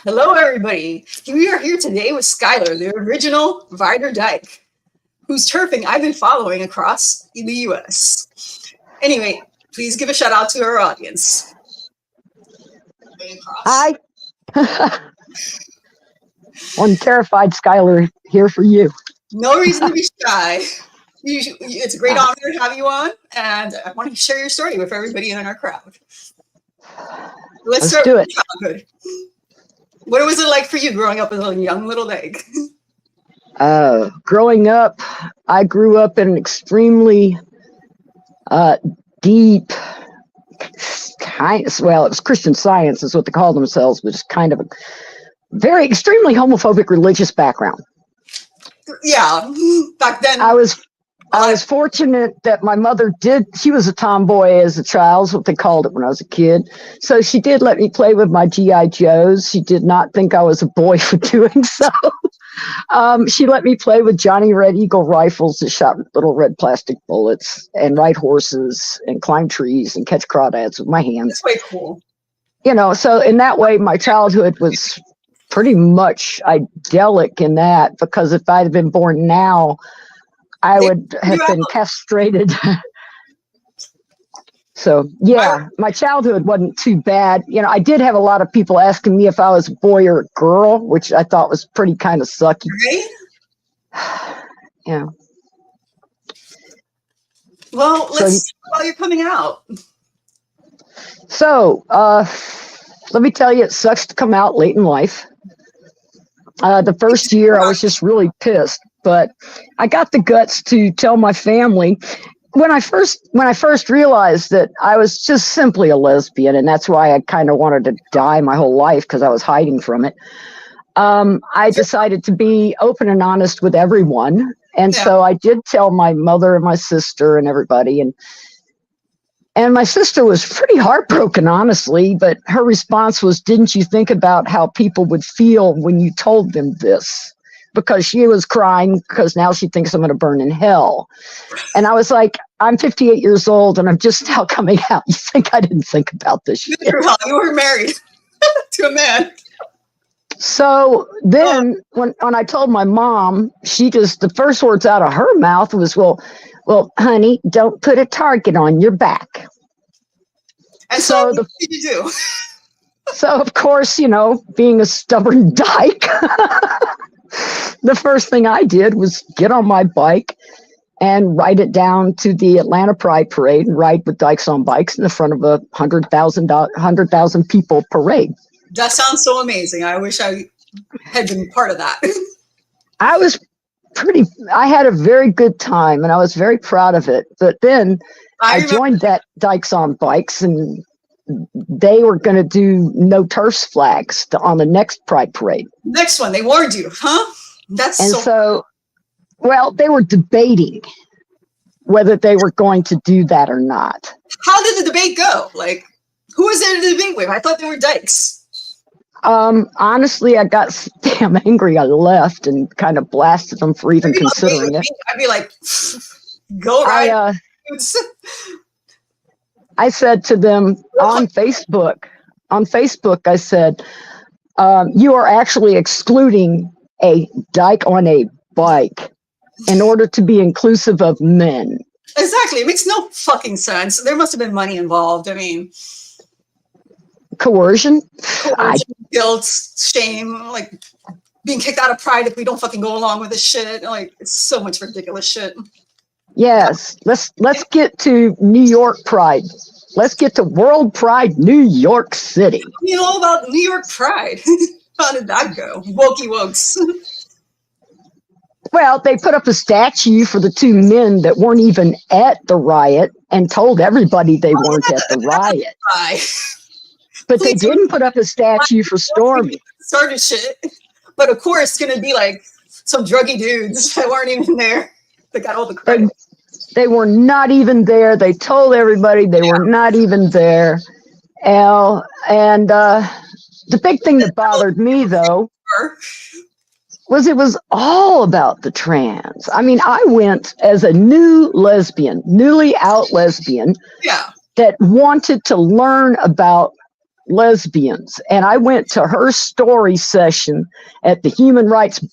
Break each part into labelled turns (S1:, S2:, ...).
S1: Hello, everybody. We are here today with Skylar, the original Riderdyke, whose turfing I've been following across the U.S. Anyway, please give a shout out to our audience.
S2: Hi. I'm terrified, Skylar, here for you.
S1: No reason to be shy. It's a great honor to have you on, and I want to share your story with everybody in our crowd. Let's start
S2: do
S1: with
S2: it.
S1: childhood. What was it like for you growing up as a young little Dyke?
S2: Growing up, I grew up in an extremely deep it was Christian Science is what they call themselves, but it's kind of a very extremely homophobic religious background.
S1: Yeah, back then.
S2: I was fortunate that my mother she was a tomboy as a child, is what they called it when I was a kid. So she did let me play with my G.I. Joes. She did not think I was a boy for doing so. She let me play with Johnny Red Eagle rifles that shot little red plastic bullets and ride horses and climb trees and catch crawdads with my hands.
S1: That's way cool.
S2: So in that way, my childhood was pretty much idyllic in that, because if I'd been born now, I would have been castrated. So, yeah, my childhood wasn't too bad. I did have a lot of people asking me if I was a boy or a girl, which I thought was pretty kind of sucky.
S1: Right?
S2: Yeah.
S1: Well, while you're coming out.
S2: So, let me tell you, it sucks to come out late in life. The first year, I was just really pissed. But I got the guts to tell my family when I first realized that I was just simply a lesbian, and that's why I kind of wanted to die my whole life, because I was hiding from it. I decided to be open and honest with everyone, and so I did tell my mother and my sister and everybody, and my sister was pretty heartbroken, honestly, but her response was, "Didn't you think about how people would feel when you told them this?" Because she was crying because now she thinks I'm going to burn in hell. And I was like, I'm 58 years old and I'm just now coming out. You think I didn't think about this shit?
S1: You were married to a man.
S2: So then when I told my mom, the first words out of her mouth was, well, honey, don't put a target on your back.
S1: And so what did you do?
S2: So, of course, being a stubborn dyke, the first thing I did was get on my bike and ride it down to the Atlanta Pride Parade and ride with Dykes on bikes in the front of a 100,000 people parade.
S1: That sounds so amazing. I wish I had been part of that.
S2: I had a very good time and I was very proud of it. But then I joined that Dykes on bikes, and they were going to do no TERFs flags on the next Pride Parade.
S1: Next one, they warned you, huh?
S2: Well, they were debating whether they were going to do that or not.
S1: How did the debate go? Like, who was there to debate with? I thought they were Dykes.
S2: Honestly, I got so damn angry. I left and kind of blasted them for even considering it.
S1: I'd be like, go right.
S2: I said to them on Facebook, I said, you are actually excluding a dyke on a bike in order to be inclusive of men.
S1: Exactly. It makes no fucking sense. There must have been money involved. I mean,
S2: coercion,
S1: guilt, shame, like being kicked out of Pride if we don't fucking go along with this shit. Like, it's so much ridiculous shit.
S2: Yes, let's get to New York Pride. Let's get to World Pride, New York City.
S1: You know about New York Pride? How did that go? Wokey wokes.
S2: Well, they put up a statue for the two men that weren't even at the riot and told everybody they weren't at the riot. But they didn't put up a statue for Stormy.
S1: Started shit. But of course, it's going to be like some druggy dudes that weren't even there that got all the credit.
S2: They were not even there. They told everybody they were not even there. And the big thing that bothered me, though, was it was all about the trans. I mean, I went as a newly out lesbian that wanted to learn about lesbians. And I went to her story session at the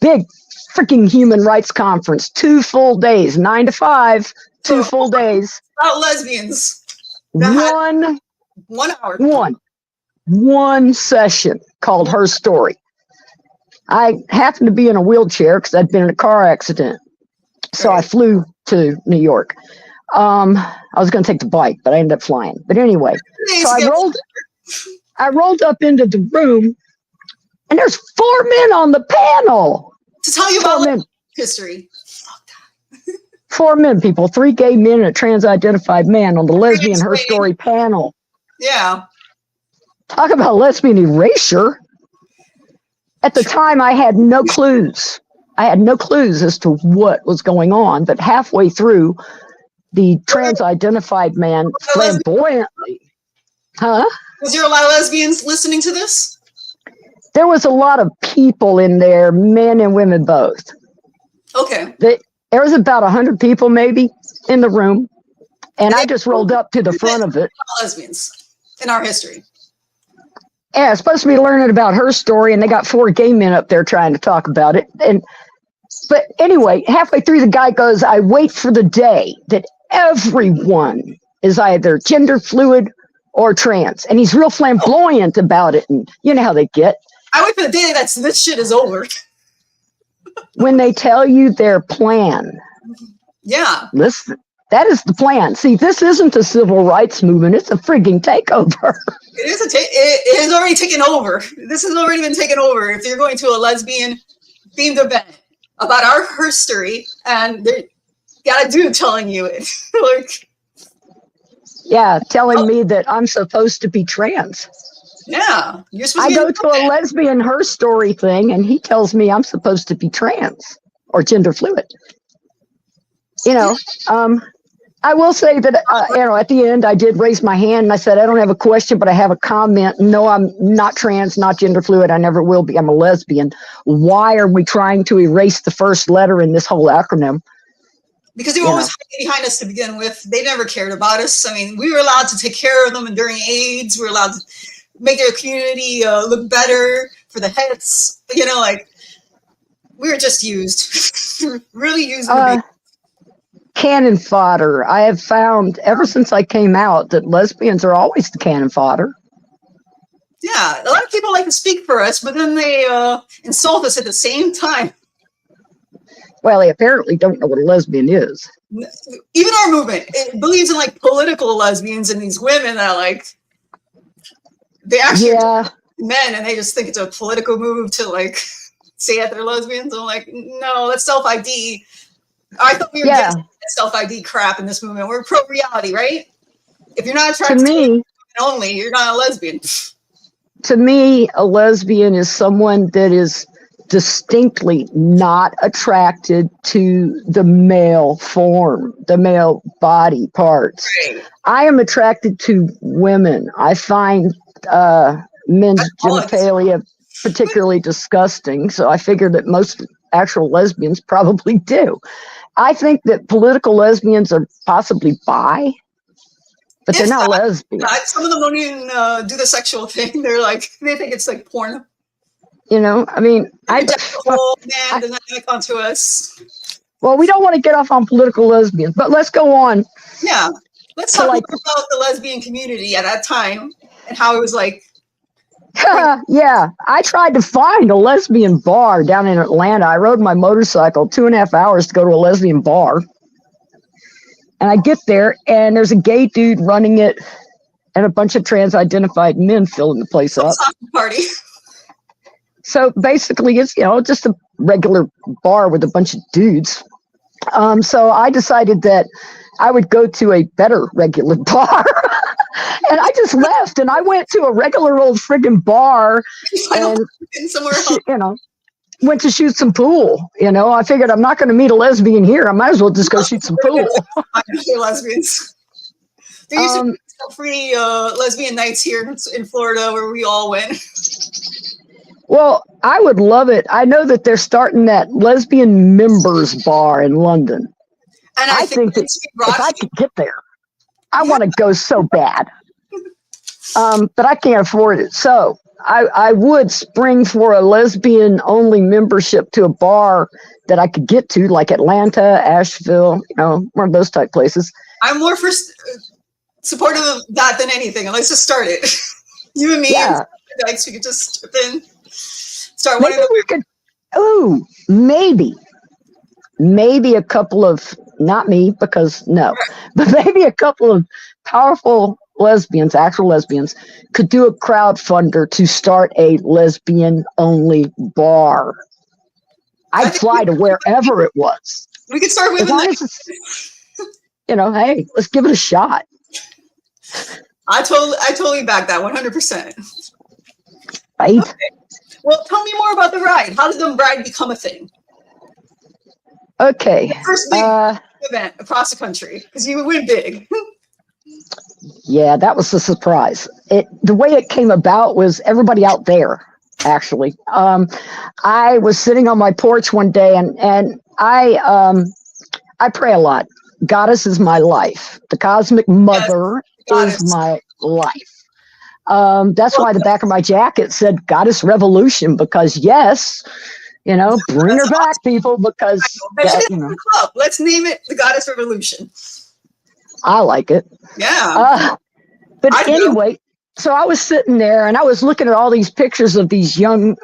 S2: big freaking human rights conference, 2 full days, 9 to 5, 2 full days.
S1: About lesbians.
S2: 1
S1: hour.
S2: One session called Her Story. I happened to be in a wheelchair because I'd been in a car accident. So I flew to New York. I was going to take the bike, but I ended up flying. But anyway, so I rolled up into the room, and there's 4 men on the panel.
S1: To tell you about history.
S2: 4 men, people, 3 gay men and a trans-identified man on the lesbian Her Story panel.
S1: Yeah.
S2: Talk about lesbian erasure. At the time, I had no clues. I had no clues as to what was going on, but halfway through, the trans-identified man flamboyantly. Huh?
S1: Was there a lot of lesbians listening to this?
S2: There was a lot of people in there, men and women both.
S1: Okay.
S2: There was about 100 people maybe in the room, and I just rolled up to the front of it.
S1: Lesbians in our history.
S2: Yeah, I was supposed to be learning about her story, and they got 4 gay men up there trying to talk about it. But anyway, halfway through, the guy goes, I wait for the day that everyone is either gender fluid or trans. And he's real flamboyant about it. And you know how they get.
S1: I wait for the day that this shit is over.
S2: When they tell you their plan.
S1: Yeah.
S2: Listen, that is the plan. See, this isn't a civil rights movement. It's a frigging takeover.
S1: It has already taken over. This has already been taken over. If you're going to a lesbian themed event about our history, and they got a dude telling you it. Like,
S2: yeah, telling me that I'm supposed to be trans.
S1: Yeah. You're supposed
S2: I go to a lesbian Her Story thing, and he tells me I'm supposed to be trans or gender fluid. You know, I will say that, at the end, I did raise my hand and I said, I don't have a question, but I have a comment. No, I'm not trans, not gender fluid. I never will be. I'm a lesbian. Why are we trying to erase the first letter in this whole acronym?
S1: Because they were always behind us to begin with. They never cared about us. I mean, we were allowed to take care of them, and during AIDS, we were allowed to make their community look better for the hits. You know, like, we were just used. Really used.
S2: Cannon fodder. I have found ever since I came out that lesbians are always the cannon fodder.
S1: Yeah, a lot of people like to speak for us, but then they insult us at the same time.
S2: Well, they apparently don't know what a lesbian is.
S1: Even our movement, it believes in like political lesbians and these women that are like, they actually are men and they just think it's a political move to like say that they're lesbians. I'm like, no, that's self-ID. I thought we were against self-ID crap in this movement. We're pro-reality, right? If you're not attracted to women only, you're not a lesbian.
S2: To me, a lesbian is someone that is distinctly not attracted to the male form, the male body parts. Right. I am attracted to women. I find men's genitalia particularly disgusting, so I figure that most actual lesbians probably do. I think that political lesbians are possibly bi, but they're not lesbians.
S1: Some of them don't even do the sexual thing. They're like, they think it's like porn.
S2: You know, I mean,
S1: the whole man dynamic onto us.
S2: Well, we don't want to get off on political lesbians, but let's go on.
S1: Yeah, let's talk about the lesbian community at that time and how it was like.
S2: Yeah, I tried to find a lesbian bar down in Atlanta. I rode my motorcycle 2.5 hours to go to a lesbian bar. And I get there, and there's a gay dude running it, and a bunch of trans-identified men filling the place up.
S1: Party.
S2: So basically, it's, you know, just a regular bar with a bunch of dudes. So I decided that I would go to a better regular bar. And I just left, and I went to a regular old friggin' bar, and
S1: somewhere else.
S2: You know, went to shoot some pool. You know, I figured I'm not going to meet a lesbian here. I might as well just go shoot some pool.
S1: Lesbians. There used to be some free lesbian nights here in Florida where we all went.
S2: Well, I would love it. I know that they're starting that lesbian members bar in London. And I think that if I could get there, I want to go so bad. But I can't afford it. So I would spring for a lesbian only membership to a bar that I could get to, like Atlanta, Asheville, one of those type places.
S1: I'm more for supportive of that than anything. And let's just start it. You and me, and Dykes, we could just chip in. Start one.
S2: Maybe we could. Oh, maybe a couple of, not me, because no, but maybe a couple of powerful lesbians, actual lesbians, could do a crowdfunder to start a lesbian only bar. I'd fly to wherever it was.
S1: We could start with
S2: hey, let's give it a shot.
S1: I totally back that 100%.
S2: Right.
S1: Okay. Well, tell me more about the ride. How did the ride become a thing?
S2: Okay.
S1: The first big event across the country, because you went big.
S2: Yeah, that was a surprise. The way it came about was everybody out there, actually. I was sitting on my porch one day, and I pray a lot. Goddess is my life. The cosmic mother is my life. That's why the back of my jacket said Goddess Revolution, because yes, bring her back, people, because
S1: let's name it the Goddess Revolution.
S2: I like it.
S1: Yeah.
S2: But anyway, so I was sitting there and I was looking at all these pictures of these young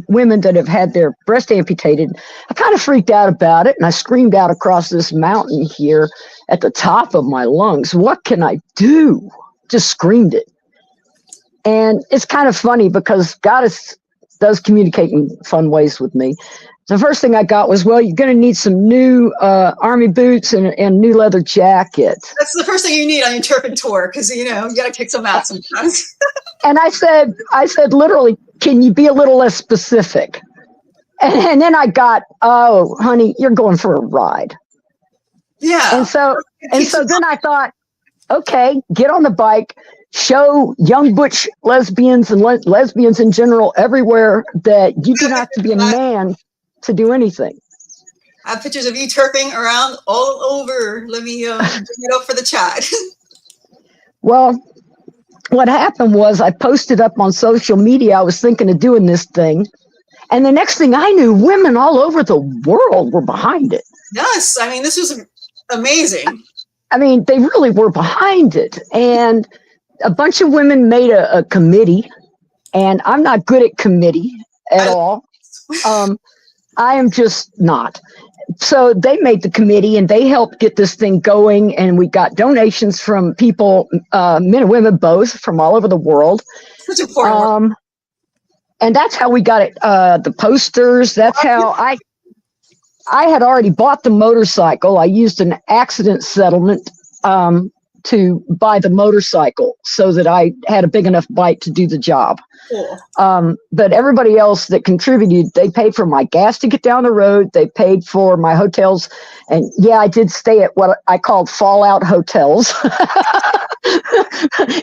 S2: women that have had their breast amputated. I kind of freaked out about it, and I screamed out across this mountain here at the top of my lungs, what can I do? Just screamed it. And it's kind of funny because Goddess does communicate in fun ways with me. The first thing I got was, well, you're going to need some new army boots and new leather jacket.
S1: That's the first thing you need on your Turf tour, because, you got to kick some ass sometimes.
S2: And I said, literally, can you be a little less specific? And then I got, oh, honey, you're going for a ride.
S1: Yeah.
S2: And so then I thought, okay, get on the bike, show young butch lesbians and lesbians in general everywhere that you don't have to be a man to do anything.
S1: I have pictures of you turfing around all over. Let me bring it up for the chat.
S2: Well, what happened was I posted up on social media. I was thinking of doing this thing. And the next thing I knew, women all over the world were behind it.
S1: Yes. I mean, this was amazing.
S2: I mean, they really were behind it. And a bunch of women made a committee. And I'm not good at committee at all. I am just not. So they made the committee and they helped get this thing going. And we got donations from people, men and women both, from all over the world.
S1: Such important work.
S2: And that's how we got it. The posters. That's how I had already bought the motorcycle. I used an accident settlement to buy the motorcycle so that I had a big enough bike to do the job. Cool. But everybody else that contributed, they paid for my gas to get down the road. They paid for my hotels. And yeah, I did stay at what I called Fallout hotels.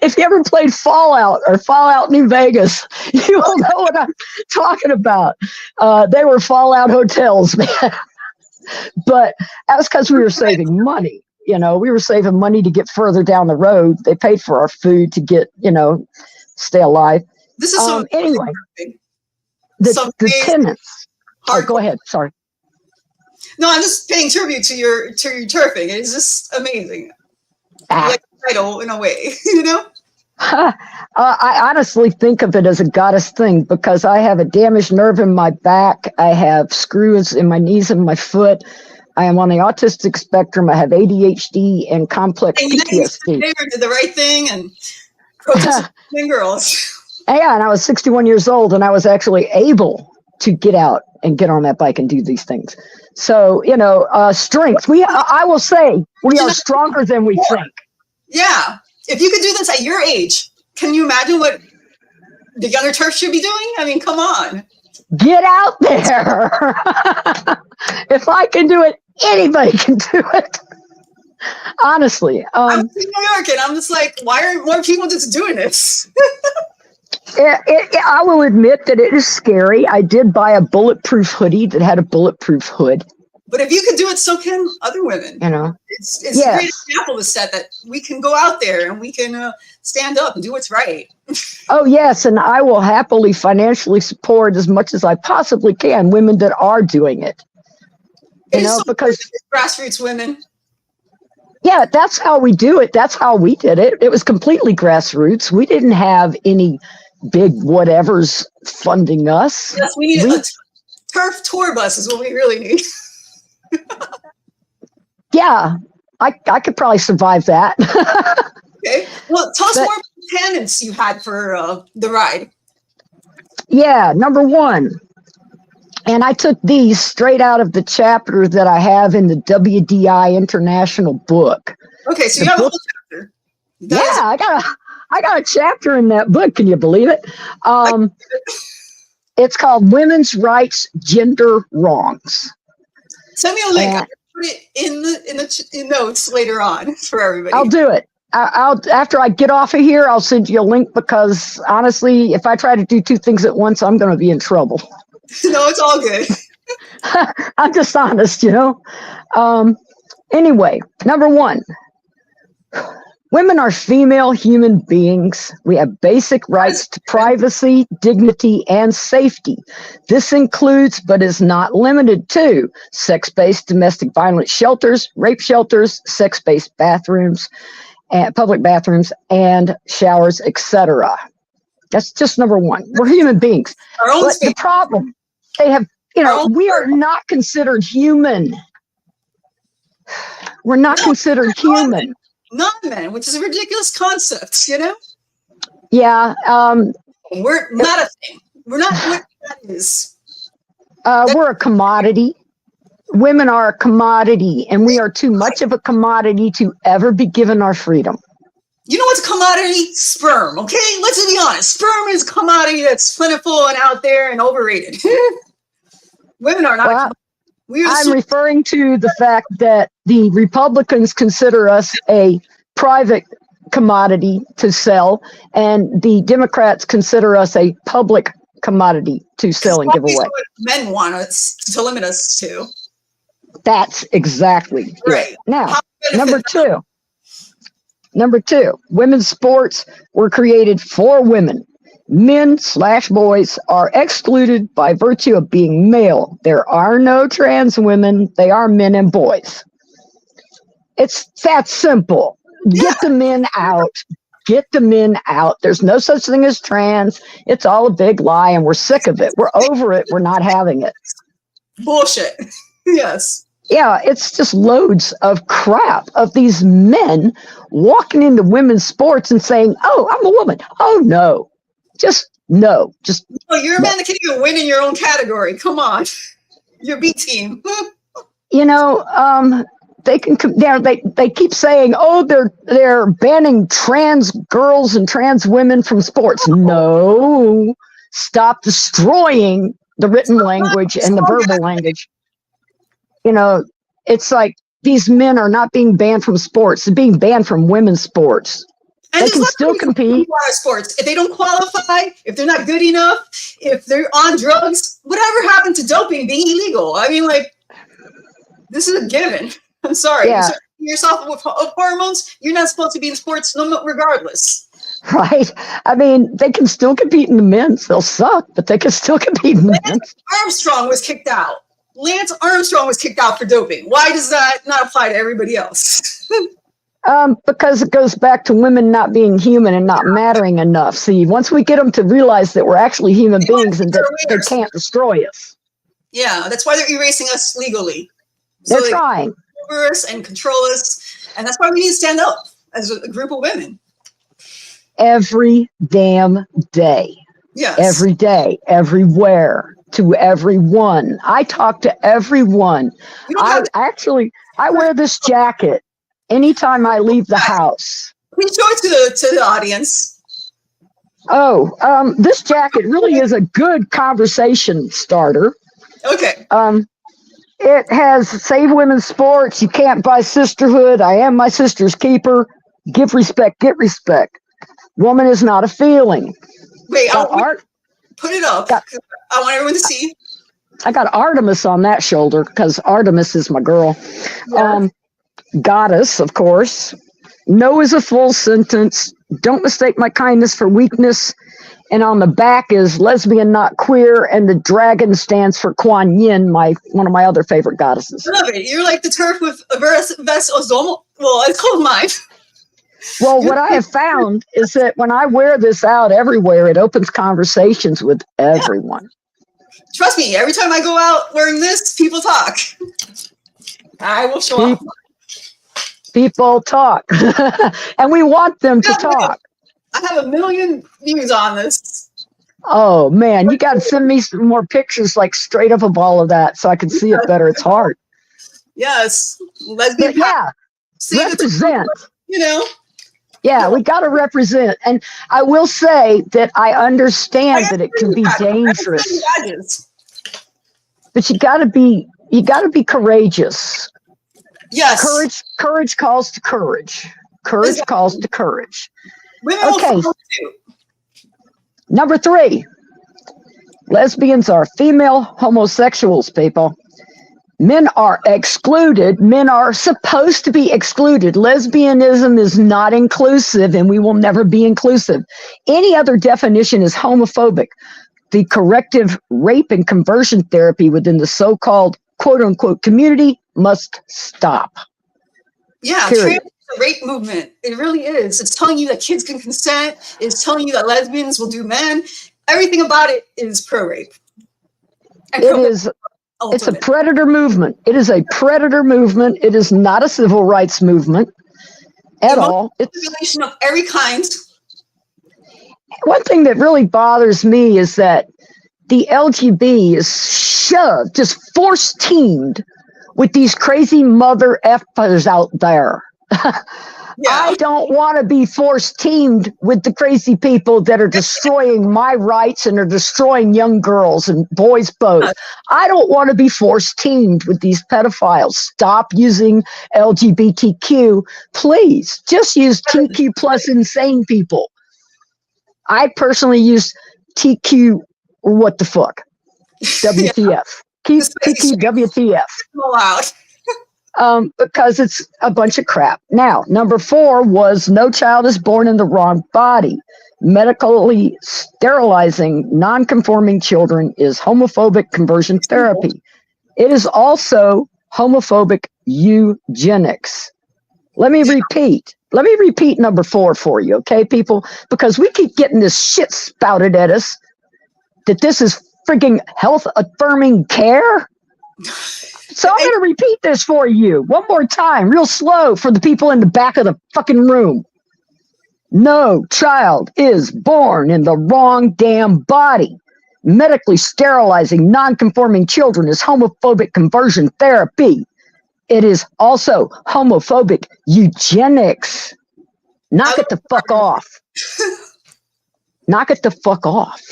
S2: If you ever played Fallout or Fallout New Vegas, you will know what I'm talking about. They were Fallout hotels, man. But that was because we were saving money. We were saving money to get further down the road. They paid for our food to get, stay alive.
S1: This is so
S2: anyway. The tenants. Oh, go ahead. Sorry.
S1: No, I'm just paying tribute to your turfing. It's just amazing. Like a title in a way,
S2: I honestly think of it as a goddess thing because I have a damaged nerve in my back. I have screws in my knees and my foot. I am on the autistic spectrum. I have ADHD and complex PTSD.
S1: You did the right thing and protested girls.
S2: Yeah, and I was 61 years old, and I was actually able to get out and get on that bike and do these things. So, strength. I will say we are stronger than we think.
S1: Yeah. If you could do this at your age, can you imagine what the younger Terf should be doing? I mean, come on.
S2: Get out there. If I can do it, anybody can do it. Honestly.
S1: I'm in New York, and I'm just like, why aren't more people just doing this?
S2: I will admit that it is scary. I did buy a bulletproof hoodie that had a bulletproof hood.
S1: But if you can do it, so can other women.
S2: You know,
S1: it's a great example to set that we can go out there and we can stand up and do what's right.
S2: Oh, yes. And I will happily financially support as much as I possibly can women that are doing it. You know, because
S1: grassroots women.
S2: Yeah, that's how we do it. That's how we did it. It was completely grassroots. We didn't have any big whatevers funding us.
S1: Yes, we need a Terf tour bus is what we really need.
S2: Yeah, I could probably survive that.
S1: Okay. Well, tell us more about the tenets you had for the ride.
S2: Yeah, number one. And I took these straight out of the chapter that I have in the WDI International book.
S1: Okay, so you have a whole chapter.
S2: I got a chapter in that book. Can you believe it? It's called Women's Rights, Gender Wrongs.
S1: Send me a link. I'll put it in the notes later on for everybody.
S2: I'll do it. I'll after I get off of here, I'll send you a link because honestly, if I try to do two things at once, I'm going to be in trouble.
S1: No, it's all good.
S2: I'm just honest, you know. Anyway, number one, women are female human beings. We have basic rights to privacy, dignity, and safety. This includes, but is not limited to, sex-based domestic violence shelters, rape shelters, sex-based bathrooms, and public bathrooms, and showers, etc. That's just number one. We're human beings. But the problem, they have, you know, we are not considered human. We're not considered human.
S1: Non-men, which is a ridiculous concept, you know?
S2: Yeah.
S1: We're not a thing. We're not what that is.
S2: We're a commodity. Women are a commodity, and we are too much of a commodity to ever be given our freedom.
S1: You know what's a commodity? Sperm, okay? Let's be honest. Sperm is a commodity that's plentiful and out there and overrated. Women are not.
S2: I'm referring to the fact that the Republicans consider us a private commodity to sell, and the Democrats consider us a public commodity to sell and give away.
S1: Men want us to limit us to.
S2: That's exactly
S1: right.
S2: It. Now, number two, women's sports were created for women. Men/boys are excluded by virtue of being male. There are no trans women. They are men and boys. It's that simple. Get the men out. Get the men out. There's no such thing as trans. It's all a big lie, and we're sick of it. We're over it. We're not having it.
S1: Bullshit. Yes.
S2: Yeah, it's just loads of crap of these men walking into women's sports and saying, "Oh, I'm a woman." Oh, no. No,
S1: you're a man that can't even win in your own category. Come on, your B team.
S2: You know, they can. They keep saying, "Oh, they're banning trans girls and trans women from sports." No, stop destroying the written language and the verbal language. You know, it's like these men are not being banned from sports; they're being banned from women's sports.
S1: And
S2: they can still compete.
S1: Sports. If they don't qualify, if they're not good enough, if they're on drugs, whatever happened to doping being illegal? I mean, like, this is a given. I'm sorry.
S2: Yeah.
S1: You're yourself with hormones, you're not supposed to be in sports regardless.
S2: Right. I mean, they can still compete in the men's. They'll suck, but they can still compete in the men's.
S1: Armstrong was kicked out. Lance Armstrong was kicked out for doping. Why does that not apply to everybody else?
S2: Because it goes back to women not being human and not mattering enough. See, once we get them to realize that we're actually human beings and that they can't destroy us.
S1: Yeah, that's why they're erasing us legally.
S2: They're trying.
S1: Over us and control us. And that's why we need to stand up as a group of women.
S2: Every damn day.
S1: Yes.
S2: Every day, everywhere, to everyone. I talk to everyone. I wear this jacket anytime I leave the house.
S1: Can you show it to the audience?
S2: Oh, this jacket really is a good conversation starter.
S1: Okay.
S2: It has Save Women's Sports. You can't buy sisterhood. I am my sister's keeper. Give respect, get respect. Woman is not a feeling.
S1: Wait, put it up. I want everyone to see.
S2: I got Artemis on that shoulder because Artemis is my girl.
S1: Yeah.
S2: Goddess, of course. No is a full sentence. Don't mistake my kindness for weakness. And on the back is lesbian, not queer, and the dragon stands for Kuan Yin, one of my other favorite goddesses.
S1: I love it. You're like the TERF with a vest ozomo. Well, it's called mine.
S2: Well, what I have found is that when I wear this out everywhere, it opens conversations with everyone.
S1: Yeah. Trust me, every time I go out wearing this, people talk. I will show up.
S2: People talk. And we want them to talk.
S1: I have 1 million views on this.
S2: Oh, man, you got to send me some more pictures, like straight up of all of that so I can see it better. It's hard.
S1: Yes. Lesbian.
S2: But yeah, represent.
S1: You know?
S2: Yeah, we got to represent. And I will say that I understand that it can be dangerous. But you got to be courageous.
S1: Yes.
S2: Courage calls to courage. Courage calls to courage.
S1: Women
S2: okay.
S1: Too.
S2: Number 3. Lesbians are female homosexuals, people. Men are excluded. Men are supposed to be excluded. Lesbianism is not inclusive, and we will never be inclusive. Any other definition is homophobic. The corrective rape and conversion therapy within the so-called quote-unquote community must stop.
S1: Yeah, the rape movement. It really is. It's telling you that kids can consent. It's telling you that lesbians will do men. Everything about it is pro-rape.
S2: It's a predator movement. It is a predator movement. It is not a civil rights movement at all. It's
S1: manipulation of every kind.
S2: One thing that really bothers me is that the LGB is shoved, just force-teamed with these crazy mother effers out there. Yeah. I don't want to be force-teamed with the crazy people that are destroying my rights and are destroying young girls and boys both. I don't want to be force-teamed with these pedophiles. Stop using LGBTQ. Please, just use TQ plus insane people. I personally use TQ, what the fuck? WTF. TQ WTF.
S1: Allowed.
S2: Because it's a bunch of crap. Now, number 4 was no child is born in the wrong body. Medically sterilizing non-conforming children is homophobic conversion therapy. It is also homophobic eugenics. Let me repeat number 4 for you, okay, people? Because we keep getting this shit spouted at us that this is freaking health affirming care. So I'm going to repeat this for you one more time, real slow for the people in the back of the fucking room. No child is born in the wrong damn body. Medically sterilizing non-conforming children is homophobic conversion therapy. It is also homophobic eugenics. Knock it the fuck off. Knock it the fuck off.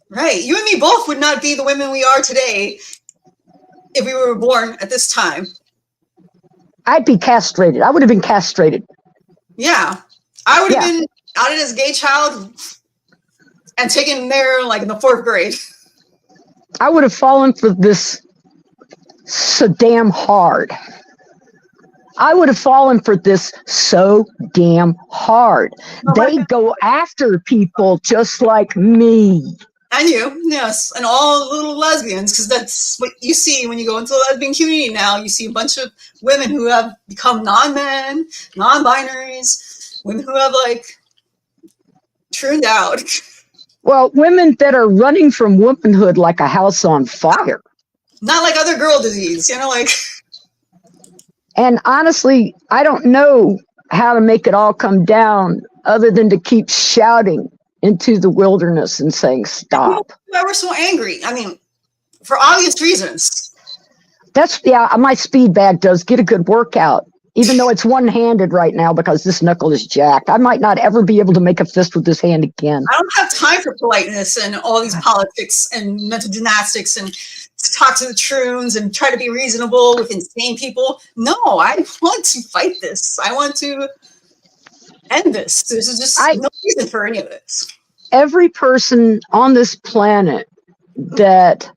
S1: Right. You and me both would not be the women we are today if we were born at this time.
S2: I'd be castrated. I would have been castrated.
S1: Yeah. I would have been outed as a gay child and taken there like in the 4th grade.
S2: I would have fallen for this so damn hard. I would have fallen for this so damn hard. They go after people just like me.
S1: And you, yes, and all little lesbians, because that's what you see when you go into the lesbian community now. You see a bunch of women who have become non-men, non-binaries, women who have, like, turned out.
S2: Well, women that are running from womanhood like a house on fire.
S1: Not like other girl disease, you know, like.
S2: And honestly, I don't know how to make it all come down other than to keep shouting into the wilderness and saying stop.
S1: Why we're so angry? I mean, for obvious reasons.
S2: That's my speed bag does get a good workout, even though it's one-handed right now because this knuckle is jacked. I might not ever be able to make a fist with this hand again.
S1: I don't have time for politeness and all these politics and mental gymnastics and to talk to the troons and try to be reasonable with insane people. No, I want to fight this. I want to end this. There's just no reason for any of this.
S2: Every person on this planet that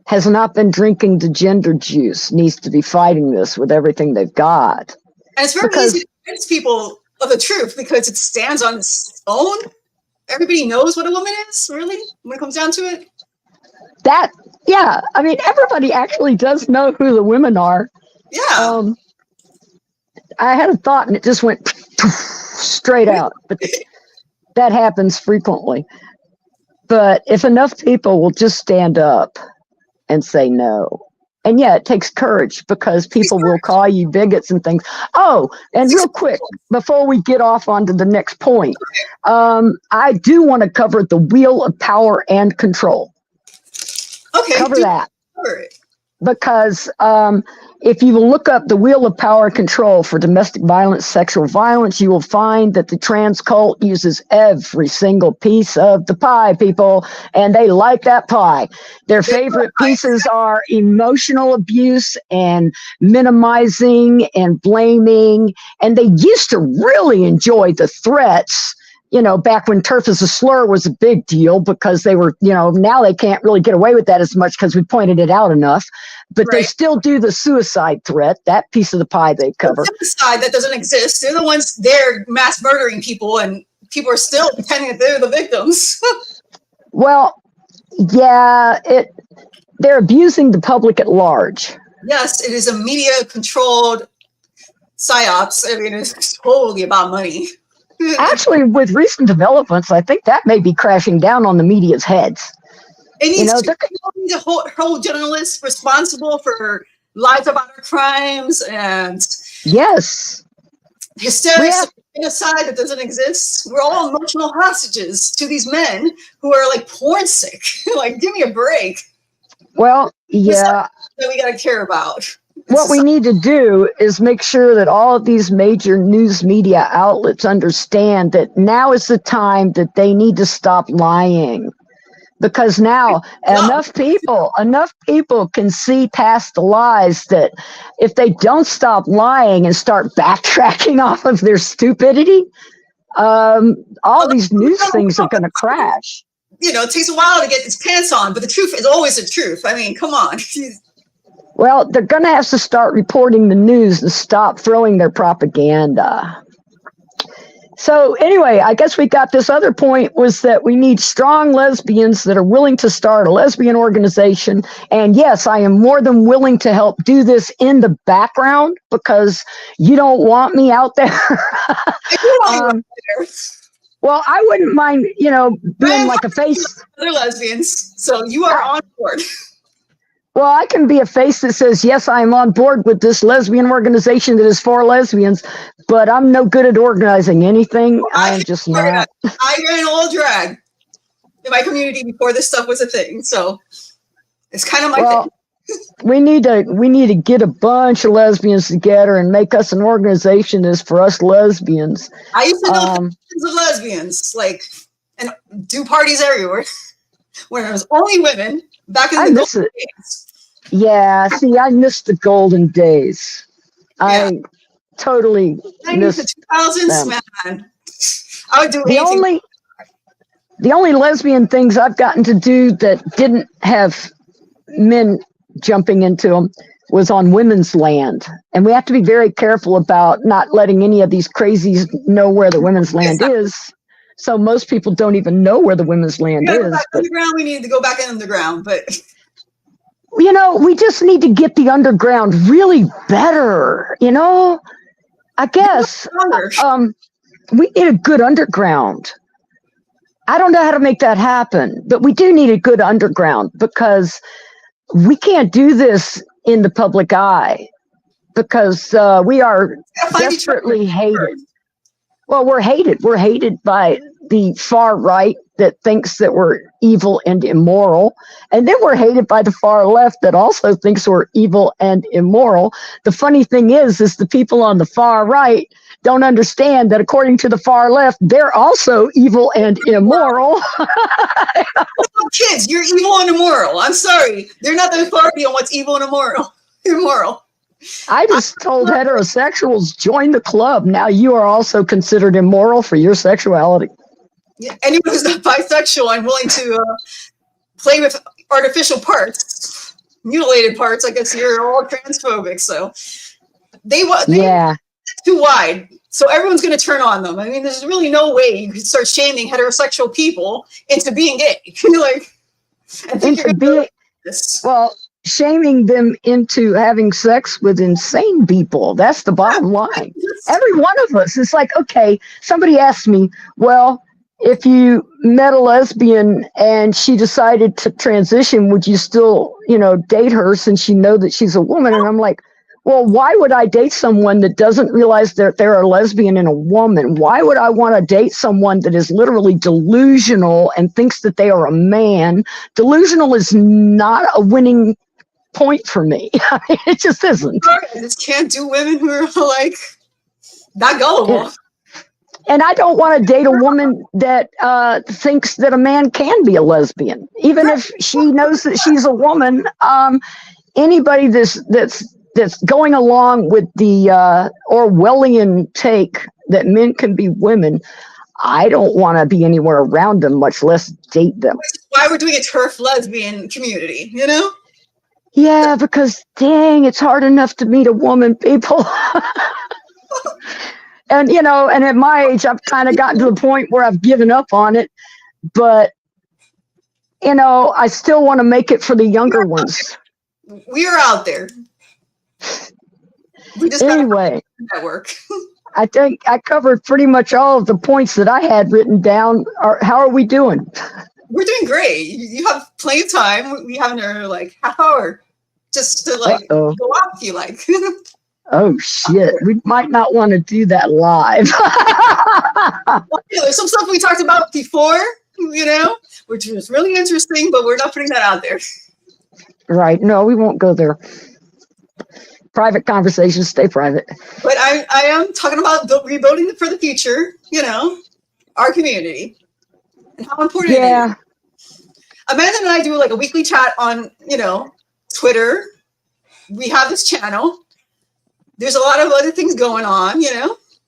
S2: has not been drinking the gender juice needs to be fighting this with everything they've got.
S1: And it's very easy to convince people of the truth because it stands on its own. Everybody knows what a woman is, really, when it comes down to it.
S2: Yeah, I mean, everybody actually does know who the women are.
S1: Yeah.
S2: I had a thought and it just went straight out, but that happens frequently. But if enough people will just stand up and say no, and yeah, it takes courage because people will call you bigots and things. Oh, and real quick, before we get off onto the next point, I do want to cover the wheel of power and control.
S1: Okay.
S2: Cover that.
S1: Cover it.
S2: Because if you will look up the wheel of power and control for domestic violence, sexual violence, you will find that the trans cult uses every single piece of the pie, people, and they like that pie. Their favorite pieces are emotional abuse and minimizing and blaming, and they used to really enjoy the threats. You know, back when TERF as a slur was a big deal because they were, you know, now they can't really get away with that as much because we pointed it out enough. But they still do the suicide threat, that piece of the pie they cover.
S1: The suicide that doesn't exist. They're the ones there mass murdering people, and people are still pretending that they're the victims.
S2: Well, yeah, they're abusing the public at large.
S1: Yes, it is a media-controlled psyops. I mean, it's totally about money.
S2: Actually, with recent developments, I think that may be crashing down on the media's heads.
S1: It needs to hold journalists responsible for lies about our crimes and hysteria, genocide that doesn't exist. We're all emotional hostages to these men who are like porn sick. Like, give me a break.
S2: Well, yeah.
S1: That we got to care about.
S2: What we need to do is make sure that all of these major news media outlets understand that now is the time that they need to stop lying. Because now enough people can see past the lies that if they don't stop lying and start backtracking off of their stupidity, all these news things are going to crash.
S1: You know, it takes a while to get its pants on, but the truth is always the truth. I mean, come on.
S2: Well, they're going to have to start reporting the news and stop throwing their propaganda. So anyway, I guess we got this other point was that we need strong lesbians that are willing to start a lesbian organization. And yes, I am more than willing to help do this in the background because you don't want me out there. Well, I wouldn't mind, you know, being like a face.
S1: Other lesbians, so you are on board.
S2: Well, I can be a face that says, yes, I'm on board with this lesbian organization that is for lesbians, but I'm no good at organizing anything. I am just not.
S1: I ran all drag in my community before this stuff was a thing, so it's kind of my thing.
S2: We need to get a bunch of lesbians together and make us an organization that's for us lesbians.
S1: I used to know thousands of lesbians, like, and do parties everywhere when there was only women. Back in the golden days.
S2: Yeah, see, I missed the golden days. Yeah. I totally missed
S1: the 2000s, man. I would do
S2: anything. The only lesbian things I've gotten to do that didn't have men jumping into them was on women's land. And we have to be very careful about not letting any of these crazies know where the women's land is. So most people don't even know where the women's land is.
S1: Underground, we need to go back in the ground, but
S2: you know, we just need to get the underground really better. You know, I guess we need a good underground. I don't know how to make that happen, but we do need a good underground because we can't do this in the public eye because we are desperately hated. Well, we're hated. We're hated by the far right that thinks that we're evil and immoral. And then we're hated by the far left that also thinks we're evil and immoral. The funny thing is the people on the far right don't understand that according to the far left, they're also evil and immoral.
S1: Kids, you're evil and immoral. I'm sorry. They're not the authority on what's evil and immoral.
S2: I just told heterosexuals, join the club. Now you are also considered immoral for your sexuality.
S1: Yeah, anyone who's not bisexual and willing to play with artificial parts mutilated parts, I guess you're all transphobic. So they
S2: Yeah.
S1: too wide. So everyone's going to turn on them. I mean, there's really no way you can start shaming heterosexual people into being gay. Like, I think
S2: Into being, well, shaming them into having sex with insane people. That's the bottom line. Every one of us. It's like, okay, somebody asked me, well, if you met a lesbian and she decided to transition, would you still, date her since you know that she's a woman? And I'm like, well, why would I date someone that doesn't realize that they're a lesbian and a woman? Why would I want to date someone that is literally delusional and thinks that they are a man? Delusional is not a winning point for me. It just isn't.
S1: I just can't do women who are like not gullible.
S2: And I don't want to date a woman that thinks that a man can be a lesbian, even if she knows that she's a woman. Anybody that's going along with the Orwellian take that men can be women, I don't want to be anywhere around them, much less date them.
S1: Which is why we're doing a TERF lesbian community,
S2: Yeah, because dang, it's hard enough to meet a woman, people. And, and at my age, I've kind of gotten to the point where I've given up on it. But, I still want to make it for the younger ones.
S1: We are out there. We just
S2: anyway,
S1: network.
S2: I think I covered pretty much all of the points that I had written down. How are we doing?
S1: We're doing great. You have plenty of time. We have another half hour just to go off if you like.
S2: Oh shit, we might not want to do that live.
S1: There's some stuff we talked about before, which was really interesting, but we're not putting that out there.
S2: Right. No, we won't go there. Private conversations, stay private.
S1: But I am talking about rebuilding for the future, our community. And how important it is. Amanda and I do a weekly chat on, Twitter. We have this channel. There's a lot of other things going on,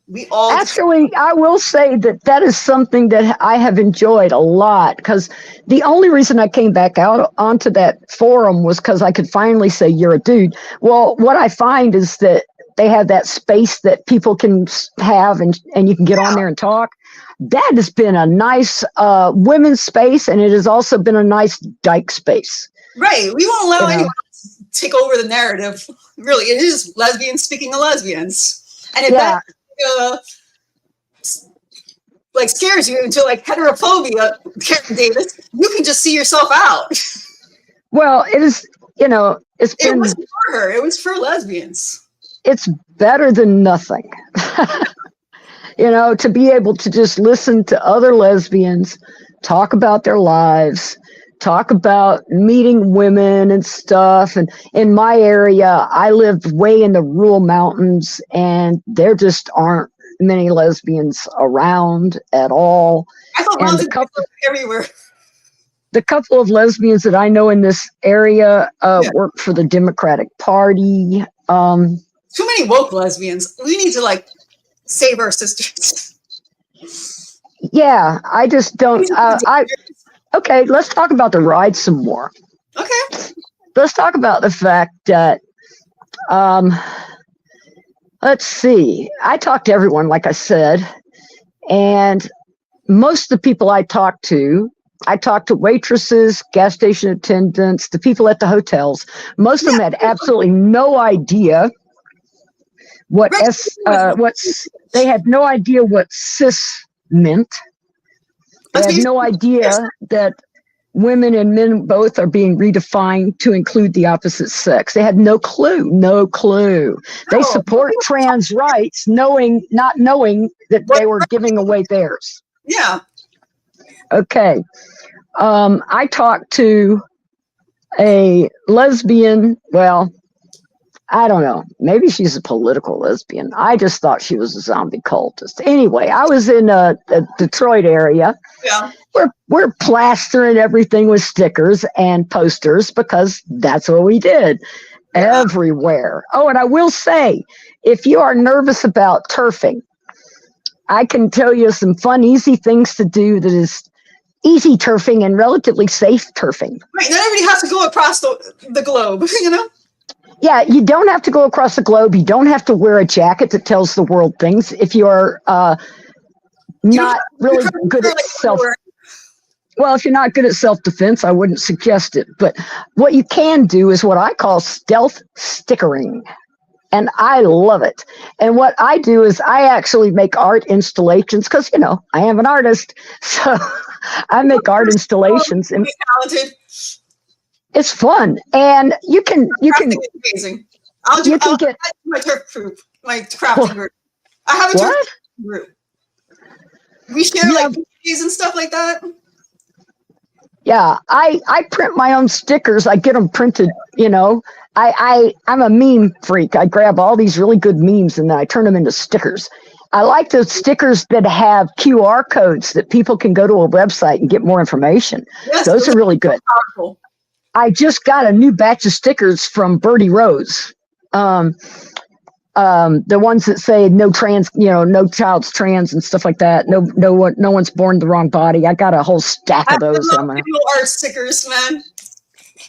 S1: We all
S2: actually, I will say that is something that I have enjoyed a lot, because the only reason I came back out onto that forum was because I could finally say you're a dude. Well, what I find is that they have that space that people can have and you can get on there and talk. That has been a nice women's space, and it has also been a nice dyke space.
S1: Right. We won't allow anyone to take over the narrative. Really, it is lesbians speaking to lesbians. And if that scares you into heterophobia, Karen Davis, you can just see yourself out.
S2: Well, it is, it
S1: was for her. It was for lesbians.
S2: It's better than nothing. To be able to just listen to other lesbians talk about their lives, talk about meeting women and stuff. And in my area, I live way in the rural mountains, and there just aren't many lesbians around at all.
S1: I thought lesbians were everywhere.
S2: The couple of lesbians that I know in this area work for the Democratic Party.
S1: Too many woke lesbians. We need to save our sisters.
S2: Yeah, I just don't. Okay, let's talk about the ride some more.
S1: Okay.
S2: Let's talk about the fact that, let's see. I talk to everyone, like I said, and most of the people I talk to waitresses, gas station attendants, the people at the hotels. Most of them had absolutely no idea they had no idea what cis meant. They have no idea that women and men both are being redefined to include the opposite sex. They had no clue. They support trans rights, not knowing that they were giving away theirs.
S1: Yeah.
S2: Okay. I talked to a lesbian. Well, I don't know. Maybe she's a political lesbian. I just thought she was a zombie cultist. Anyway, I was in the Detroit area.
S1: Yeah.
S2: We're plastering everything with stickers and posters because that's what we did everywhere. Oh, and I will say, if you are nervous about turfing, I can tell you some fun, easy things to do that is easy turfing and relatively safe turfing.
S1: Right, not everybody has to go across the globe, you know?
S2: Yeah, you don't have to go across the globe. You don't have to wear a jacket that tells the world things. If you are not really good at well, if you're not good at self-defense, I wouldn't suggest it. But what you can do is what I call stealth stickering. And I love it. And what I do is I actually make art installations because, you know, I am an artist. So I make art installations. And
S1: talented.
S2: it's fun. And you can
S1: amazing. I'll get my turf group, my crafting group. I have a turf group. We share like PCs and stuff like that.
S2: Yeah, I print my own stickers. I get them printed, you know. I'm a meme freak. I grab all these really good memes and then I turn them into stickers. I like the stickers that have QR codes that people can go to a website and get more information. Yes, those are really good. Powerful. I just got a new batch of stickers from Birdie Rose. The ones that say no trans, you know, no child's trans and stuff like that. No one's born the wrong body. I got a whole stack of those.
S1: I love art stickers, man.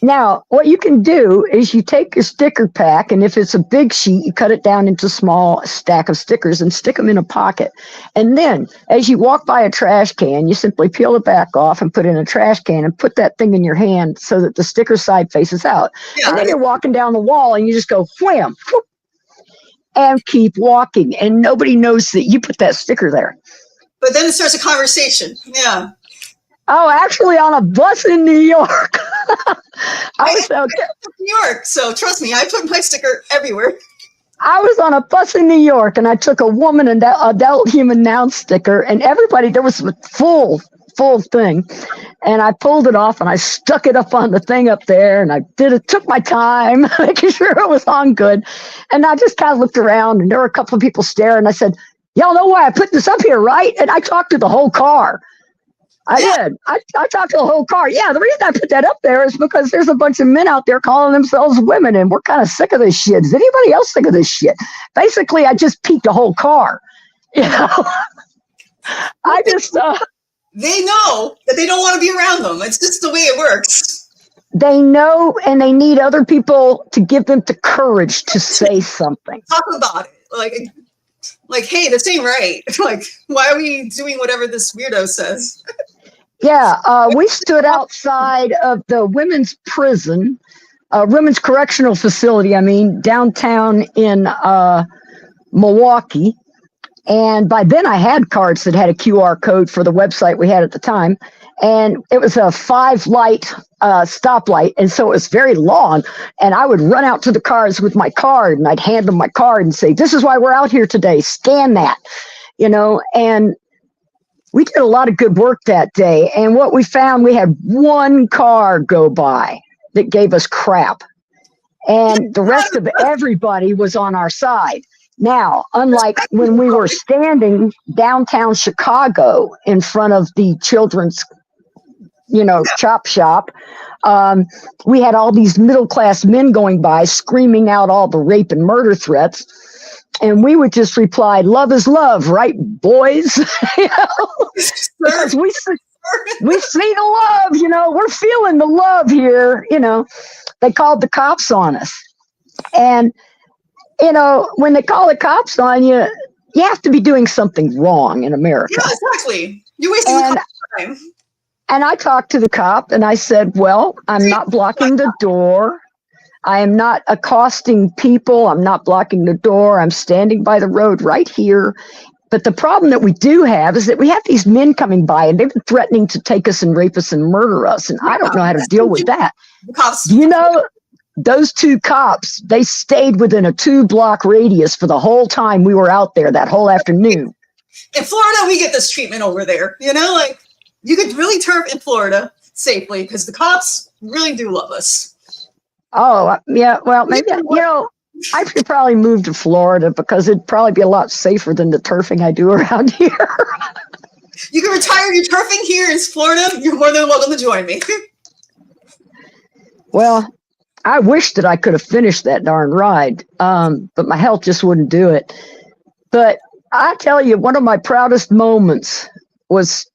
S2: Now, what you can do is you take your sticker pack, and if it's a big sheet, you cut it down into a small stack of stickers and stick them in a pocket. And then, as you walk by a trash can, you simply peel the back off and put it in a trash can and put that thing in your hand so that the sticker side faces out. Yeah. And then you're walking down the wall, and you just go wham, whoop, and keep walking, and nobody knows that you put that sticker there.
S1: But then it starts a conversation. Yeah.
S2: Oh, actually, on a bus in New York.
S1: I was in New York, so trust me, I put my sticker everywhere.
S2: I was on a bus in New York, and I took a woman and adult human noun sticker, and everybody, there was a full thing, and I pulled it off, and I stuck it up on the thing up there, and I took my time, making sure it was on good, and I just kind of looked around, and there were a couple of people staring, and I said, y'all know why I put this up here, right? And I talked to the whole car. I did. I talked to the whole car. Yeah, the reason I put that up there is because there's a bunch of men out there calling themselves women, and we're kind of sick of this shit. Is anybody else sick of this shit? Basically, I just peaked the whole car. You know, I just.
S1: They know that they don't want to be around them. It's just the way it works.
S2: They know, and they need other people to give them the courage to say something.
S1: Talk about it, like, hey, this ain't right. Like, why are we doing whatever this weirdo says?
S2: Yeah, we stood outside of the women's prison, women's correctional facility, downtown in Milwaukee. And by then I had cards that had a QR code for the website we had at the time. And it was a 5-light stoplight. And so it was very long. And I would run out to the cars with my card, and I'd hand them my card and say, this is why we're out here today. Scan that, you know. And we did a lot of good work that day. And what we found, we had one car go by that gave us crap. And the rest of everybody was on our side. Now, unlike when we were standing downtown Chicago in front of the children's, chop shop, we had all these middle-class men going by screaming out all the rape and murder threats. And we would just reply, love is love, right, boys? Because we see the love, we're feeling the love here. They called the cops on us. And when they call the cops on you, you have to be doing something wrong in America.
S1: Yeah, exactly. You're wasting the time.
S2: And I talked to the cop and I said, well, I'm not blocking the door. I am not accosting people. I'm not blocking the door. I'm standing by the road right here. But the problem that we do have is that we have these men coming by and they've been threatening to take us and rape us and murder us. And I don't know how to deal with that. Do you know? Those two cops, they stayed within a 2-block radius for the whole time we were out there that whole afternoon.
S1: In Florida, we get this treatment over there. You could really turf in Florida safely because the cops really do love us.
S2: Oh, yeah. Well, maybe, I should probably move to Florida because it'd probably be a lot safer than the turfing I do around here.
S1: You can retire your turfing here in Florida. You're more than welcome to join me.
S2: Well, I wish that I could have finished that darn ride, but my health just wouldn't do it. But I tell you, one of my proudest moments was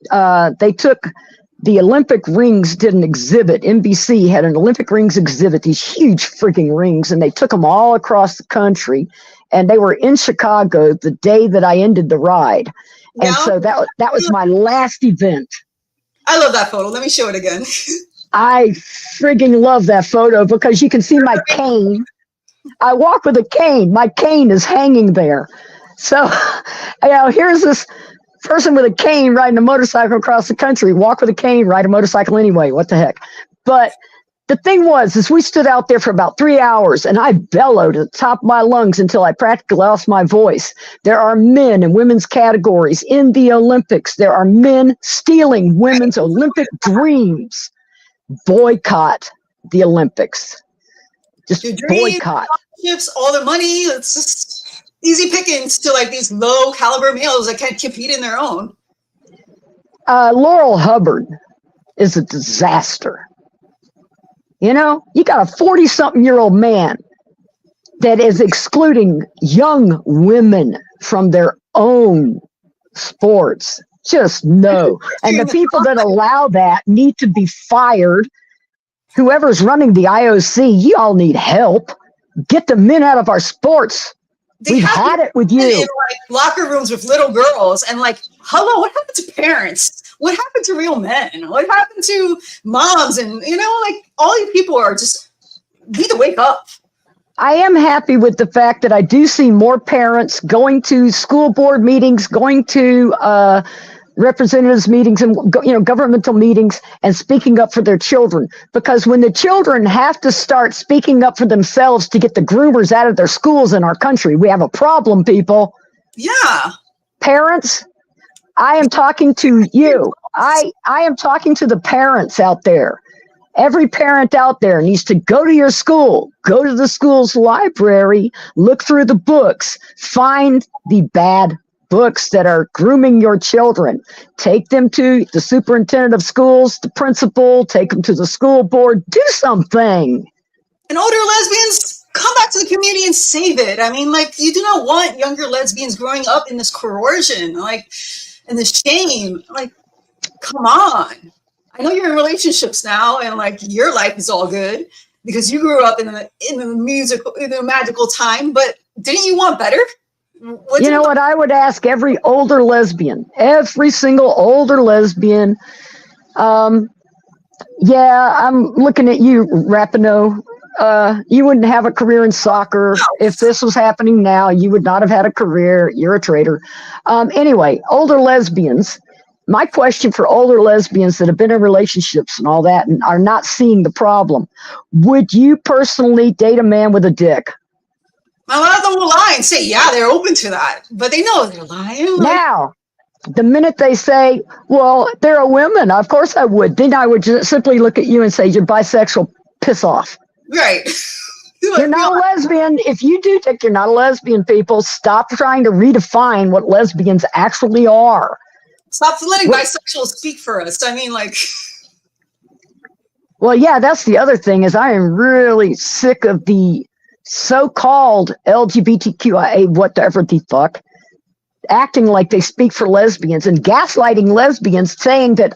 S2: they took the Olympic rings did an exhibit. NBC had an Olympic rings exhibit, these huge freaking rings, and they took them all across the country. And they were in Chicago the day that I ended the ride. And so that was my last event.
S1: I love that photo. Let me show it again.
S2: I frigging love that photo because you can see my cane. I walk with a cane. My cane is hanging there. So, here's this person with a cane riding a motorcycle across the country. Walk with a cane, ride a motorcycle anyway. What the heck? But the thing is we stood out there for about 3 hours, and I bellowed at the top of my lungs until I practically lost my voice. There are men and women's categories in the Olympics. There are men stealing women's Olympic dreams. Boycott the Olympics. Just boycott.
S1: All the money. It's just easy pickings to like these low caliber males that can't compete in their own.
S2: Laurel Hubbard is a disaster. You got a 40-something-year-old man that is excluding young women from their own sports. Just no. And the people that allow that need to be fired. Whoever's running the IOC, you all need help. Get the men out of our sports. We've had it with you.
S1: In locker rooms with little girls and hello, what happened to parents? What happened to real men? What happened to moms? And, all these people are just need to wake up.
S2: I am happy with the fact that I do see more parents going to school board meetings, going to representatives meetings and governmental meetings and speaking up for their children. Because when the children have to start speaking up for themselves to get the groomers out of their schools in our country, we have a problem, people.
S1: Yeah.
S2: Parents, I am talking to you. I am talking to the parents out there. Every parent out there needs to go to your school, go to the school's library, look through the books, find the bad books that are grooming your children. Take them to the superintendent of schools, the principal, take them to the school board, do something.
S1: And older lesbians, come back to the community and save it. I mean, you do not want younger lesbians growing up in this coercion, and this shame. Come on. I know you're in relationships now, and your life is all good because you grew up in the magical time. But didn't you want better? What
S2: I would ask every older lesbian, every single older lesbian. I'm looking at you, Rapinoe. You wouldn't have a career in soccer. No. If this was happening now, you would not have had a career. You're a traitor. Anyway, older lesbians. My question for older lesbians that have been in relationships and all that and are not seeing the problem, would you personally date a man with a dick?
S1: A lot of them will lie and say, yeah, they're open to that. But they know they're lying.
S2: Now, the minute they say, well, they're a woman, of course I would. Then I would just simply look at you and say, you're bisexual, piss off.
S1: Right.
S2: You're not a lesbian. If you do think you're not a lesbian, people, stop trying to redefine what lesbians actually are.
S1: Stop letting bisexuals speak for us. I mean,
S2: Well, yeah, that's the other thing is I am really sick of the so-called LGBTQIA, whatever the fuck, acting like they speak for lesbians and gaslighting lesbians saying that,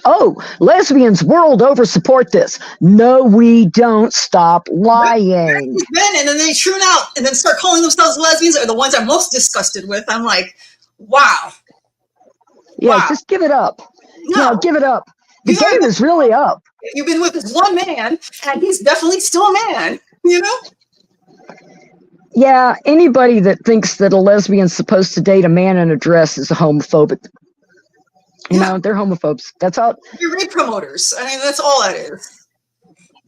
S2: lesbians world over support this. No, we don't. Stop lying.
S1: And then they tune out and then start calling themselves lesbians are the ones I'm most disgusted with. I'm like, wow.
S2: Yeah, just give it up. No, give it up. The game is really up.
S1: You've been with this one man, and he's definitely still a man,
S2: Yeah, anybody that thinks that a lesbian's supposed to date a man in a dress is a homophobic. They're homophobes. That's all.
S1: You're rape promoters. I mean, that's all that is.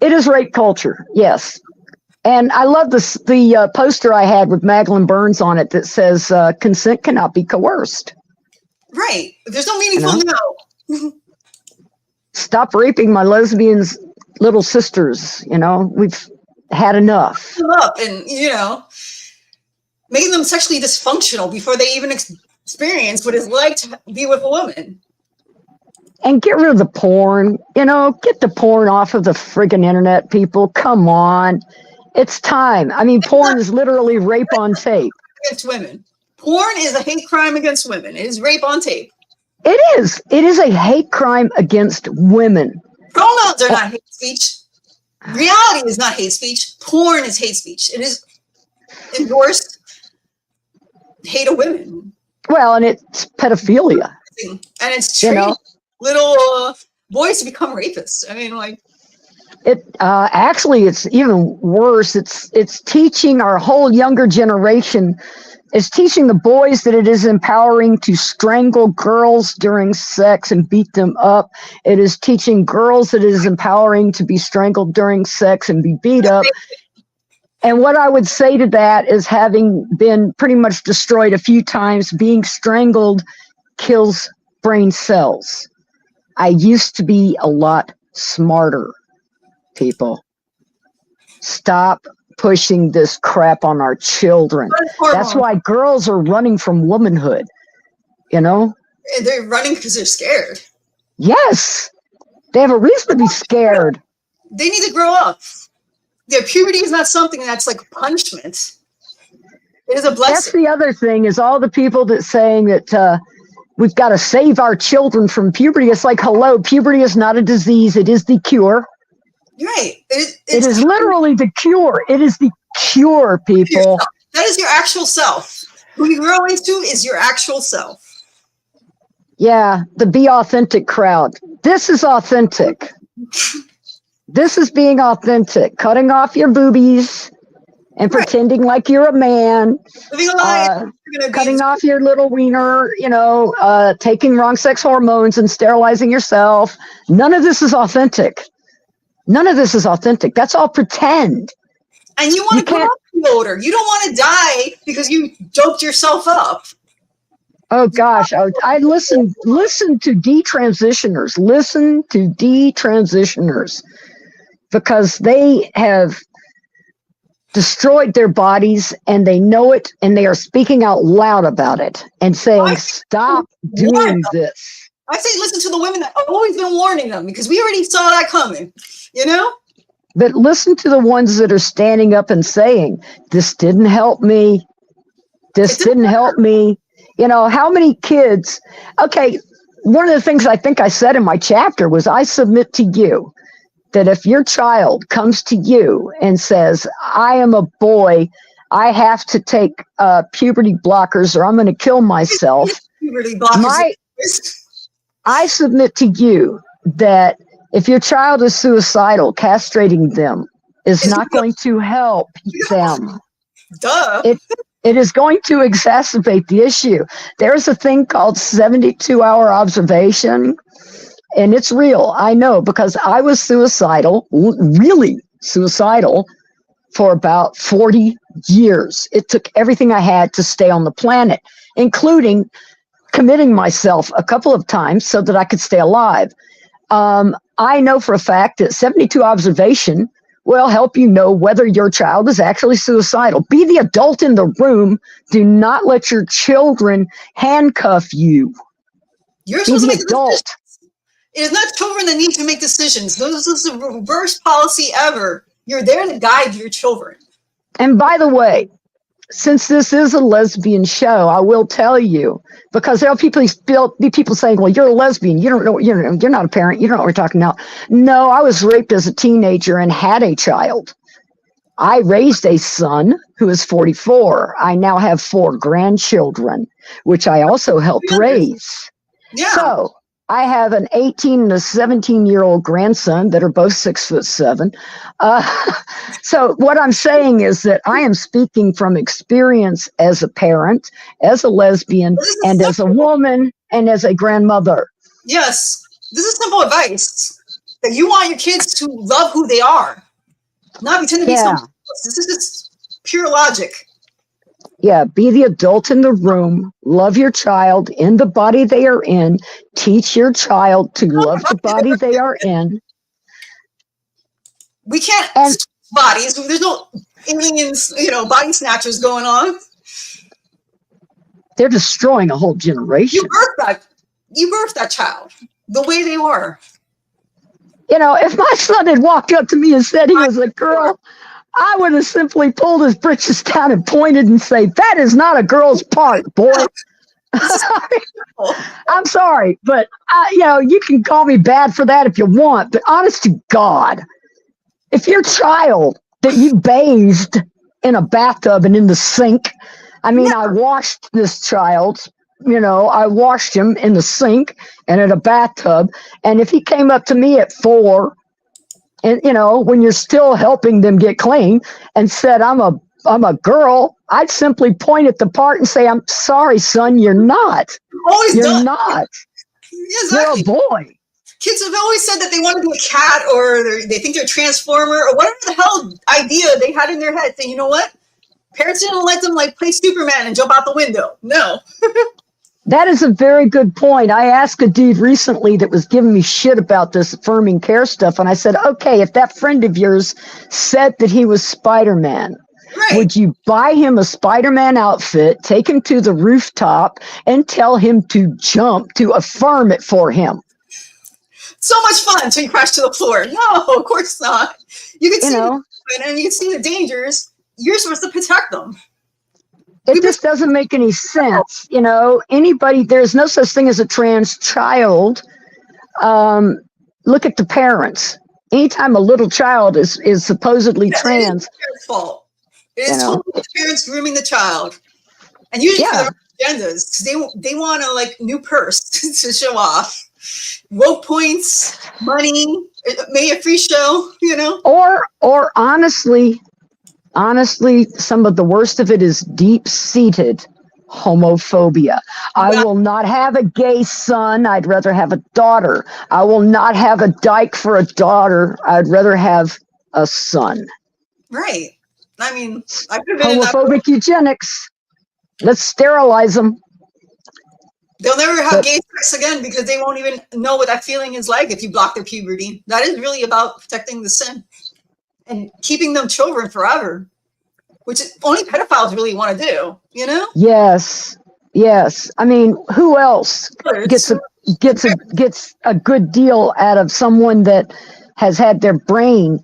S2: It is rape culture, yes. And I love the poster I had with Magdalene Burns on it that says consent cannot be coerced.
S1: Right. There's no meaningful no.
S2: Stop raping my lesbians' little sisters. We've had enough.
S1: And, making them sexually dysfunctional before they even experience what it's like to be with a woman.
S2: And get rid of the porn. Get the porn off of the friggin' internet, people. Come on. It's time. I mean, porn is literally rape on tape.
S1: Against women. Porn is a hate crime against women. It is rape on tape.
S2: It is. It is a hate crime against women.
S1: Pronouns are not hate speech. Reality is not hate speech. Porn is hate speech. It is endorsed hate of women.
S2: Well, and it's pedophilia.
S1: And it's training little boys to become rapists. I mean, like,
S2: it actually, it's even worse. It's teaching our whole younger generation. It's teaching the boys that it is empowering to strangle girls during sex and beat them up. It is teaching girls that it is empowering to be strangled during sex and be beat up. And what I would say to that is, having been pretty much destroyed a few times, being strangled kills brain cells. I used to be a lot smarter, people. Stop pushing this crap on our children. That's why girls are running from womanhood, you know?
S1: And they're running because they're scared.
S2: Yes. They have a reason to be scared.
S1: They need to grow up. Their puberty is not something that's like punishment. It is a blessing.
S2: That's the other thing, is all the people that saying that we've got to save our children from puberty. It's like, hello, puberty is not a disease. It is the cure.
S1: Right.
S2: It is literally the cure. It is the cure, people.
S1: That is your actual self. Who you grow into is your actual self.
S2: Yeah, the be authentic crowd. This is authentic. This is being authentic. Cutting off your boobies and pretending like you're a man.
S1: Living a life.
S2: Cutting off your little wiener, taking wrong sex hormones and sterilizing yourself. None of this is authentic. None of this is authentic. That's all pretend.
S1: And you want to grow up older. You don't want to die because you doped yourself up.
S2: Oh gosh, I listen to detransitioners. Listen to detransitioners, because they have destroyed their bodies and they know it, and they are speaking out loud about it and saying, stop doing this.
S1: I say listen to the women that I've always been warning them, because we already saw that coming, But
S2: listen to the ones that are standing up and saying, this didn't help me. This didn't help me. How many kids? Okay, one of the things I think I said in my chapter was, I submit to you that if your child comes to you and says, I am a boy, I have to take puberty blockers or I'm going to kill myself.
S1: Puberty blockers.
S2: I submit to you that if your child is suicidal, castrating them is not going to help them.
S1: Duh.
S2: It is going to exacerbate the issue. There's a thing called 72-hour observation, and it's real. I know, because I was suicidal, really suicidal, for about 40 years. It took everything I had to stay on the planet, including committing myself a couple of times so that I could stay alive. I know for a fact that 72 observation will help you know whether your child is actually suicidal. Be the adult in the room. Do not let your children handcuff you.
S1: You're supposed to make
S2: adult.
S1: Decisions. It is not children that need to make decisions. This is the reverse policy ever. You're there to guide your children. And
S2: by the way, since this is a lesbian show, I will tell you, because there'll be people saying, well, you're a lesbian. You don't know, you're not a parent. You don't know what we're talking about. No, I was raped as a teenager and had a child. I raised a son who is 44. I now have 4 grandchildren, which I also helped raise.
S1: Yeah.
S2: So I have an 18 and a 17-year-old grandson that are both 6'7". So what I'm saying is that I am speaking from experience as a parent, as a lesbian, and as a woman, and as a grandmother.
S1: Yes. This is simple advice. That you want your kids to love who they are, not pretend to be something else. This is just pure logic.
S2: Yeah, be the adult in the room. Love your child in the body they are in. Teach your child to love the body they are in.
S1: We can't bodies. There's no aliens, body snatchers going on.
S2: They're destroying a whole generation.
S1: You birthed that child the way they were.
S2: If my son had walked up to me and said he was a girl, I would have simply pulled his britches down and pointed and say, that is not a girl's part, boy. I'm sorry, but you can call me bad for that if you want. But honest to God, if your child that you bathed in a bathtub and in the sink, I mean, I washed this child. I washed him in the sink and in a bathtub. And if he came up to me at 4, and when you're still helping them get clean, and said, I'm a girl, I'd simply point at the part and say, I'm sorry, son, you're not. You're not.
S1: Exactly.
S2: You're a boy.
S1: Kids have always said that they want to be a cat, or they think they're a transformer, or whatever the hell idea they had in their head. Saying, you know what? Parents didn't let them play Superman and jump out the window. No.
S2: That is a very good point. I asked a dude recently that was giving me shit about this affirming care stuff, and I said, okay, if that friend of yours said that he was Spider-Man, would you buy him a Spider-Man outfit, take him to the rooftop, and tell him to jump to affirm it for him?
S1: So much fun until you crash to the floor. No, of course not. You can see and you can see the dangers. You're supposed to protect them.
S2: It just doesn't make any sense. There's no such thing as a trans child. Look at the parents. Anytime a little child is supposedly trans.
S1: It's the parents' fault. It is totally the parents grooming the child. And usually for their own agendas, because they want a new purse to show off. Woke points, money, maybe a free show,
S2: Or honestly, some of the worst of it is deep-seated homophobia. I will not have a gay son. I'd rather have a daughter. I will not have a dyke for a daughter. I'd rather have a son.
S1: Right. I mean,
S2: homophobic eugenics. Let's sterilize them.
S1: They'll never have gay sex again because they won't even know what that feeling is like if you block their puberty. That is really about protecting the sin and keeping them children forever, which only pedophiles really want to do, Yes.
S2: I mean, who else gets a good deal out of someone that has had their brain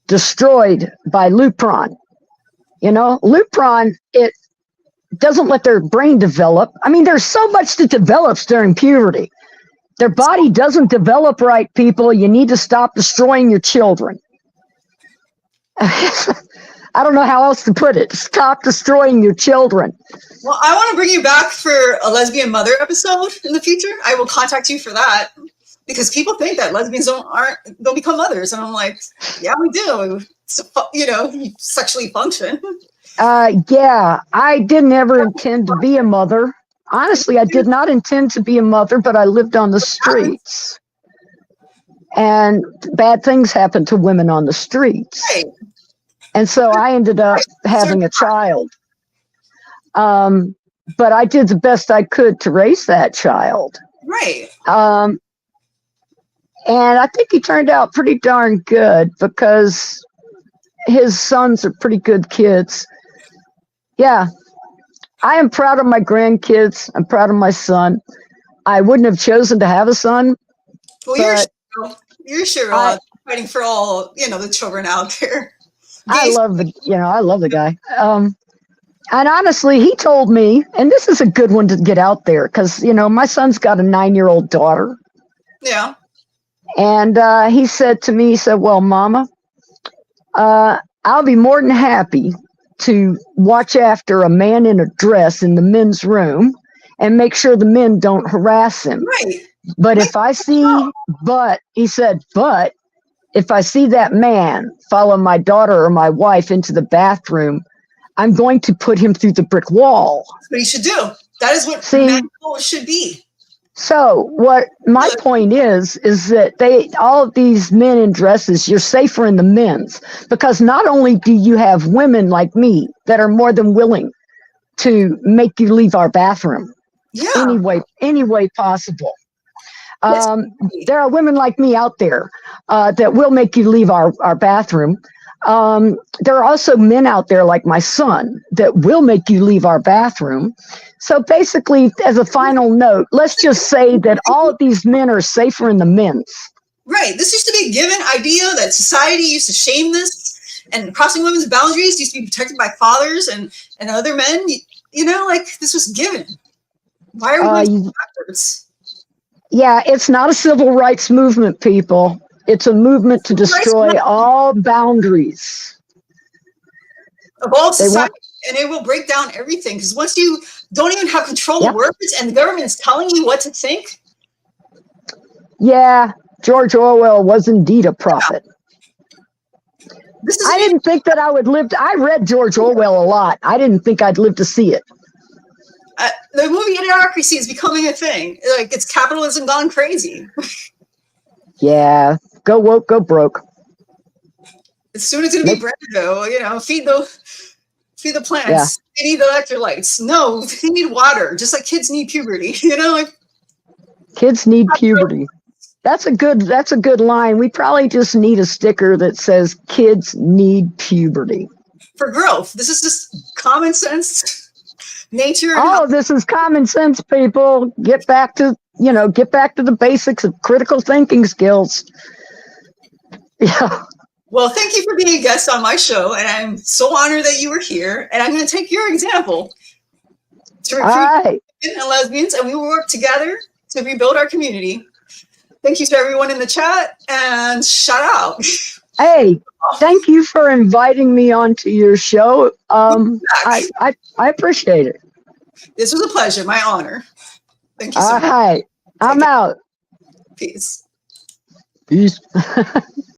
S2: destroyed by Lupron? Lupron, it doesn't let their brain develop. I mean, there's so much that develops during puberty. Their body doesn't develop right, people. You need to stop destroying your children. I don't know how else to put it. Stop destroying your children.
S1: Well, I want to bring you back for a lesbian mother episode in the future. I will contact you for that because people think that lesbians don't become mothers, and I'm like, yeah, we do. So, you sexually function. I didn't ever intend to be a mother. Honestly, I did not intend to be a mother, but I lived on the streets. And bad things happen to women on the streets. Right.
S2: And so I ended up having a child. But I did the best I could to raise that child.
S1: Right.
S2: And I think he turned out pretty darn good because his sons are pretty good kids. Yeah. I am proud of my grandkids. I'm proud of my son. I wouldn't have chosen to have a son.
S1: Well, you're sure fighting for all, the children out there.
S2: I love the guy. And honestly, he told me, and this is a good one to get out there because, my son's got a 9-year-old daughter.
S1: Yeah.
S2: And he said to me, well, Mama, I'll be more than happy to watch after a man in a dress in the men's room and make sure the men don't harass him.
S1: Right.
S2: But if I see, if I see that man follow my daughter or my wife into the bathroom, I'm going to put him through the brick wall.
S1: That's what he should do. That is what men should be.
S2: So what my point is that all of these men in dresses, you're safer in the men's because not only do you have women like me that are more than willing to make you leave our bathroom any way possible. There are women like me out there that will make you leave our bathroom. There are also men out there like my son that will make you leave our bathroom. So basically, as a final note, let's just say that all of these men are safer in the men's.
S1: Right. This used to be a given idea that society used to shame this, and crossing women's boundaries used to be protected by fathers and other men. This was given. Why are we going backwards?
S2: Yeah, it's not a civil rights movement, people. It's a movement to destroy all boundaries
S1: Of all society, and it will break down everything. Because once you don't even have control of words and the government is telling you what to think.
S2: Yeah, George Orwell was indeed a prophet. I didn't think that I would live. I read George Orwell a lot. I didn't think I'd live to see it.
S1: The movie Idiocracy is becoming a thing. Like, it's capitalism gone crazy.
S2: Yeah, go woke, go broke.
S1: Soon it's going to be Brando, you know, feed the plants. They need electrolytes. No, they need water, just like kids need puberty, you know? Like,
S2: kids need puberty. That's a good line. We probably just need a sticker that says kids need puberty.
S1: For growth. This is just common sense. Nature.
S2: This is common sense, people. Get back to the basics of critical thinking skills. Yeah.
S1: Well, thank you for being a guest on my show, and I'm so honored that you were here. And I'm going to take your example to recruit lesbians and lesbians, and we will work together to rebuild our community. Thank you to everyone in the chat, and shout out.
S2: Hey, thank you for inviting me onto your show. I appreciate it.
S1: This was a pleasure, my honor. Thank you so much.
S2: All right, I'm out.
S1: Peace.
S2: Peace.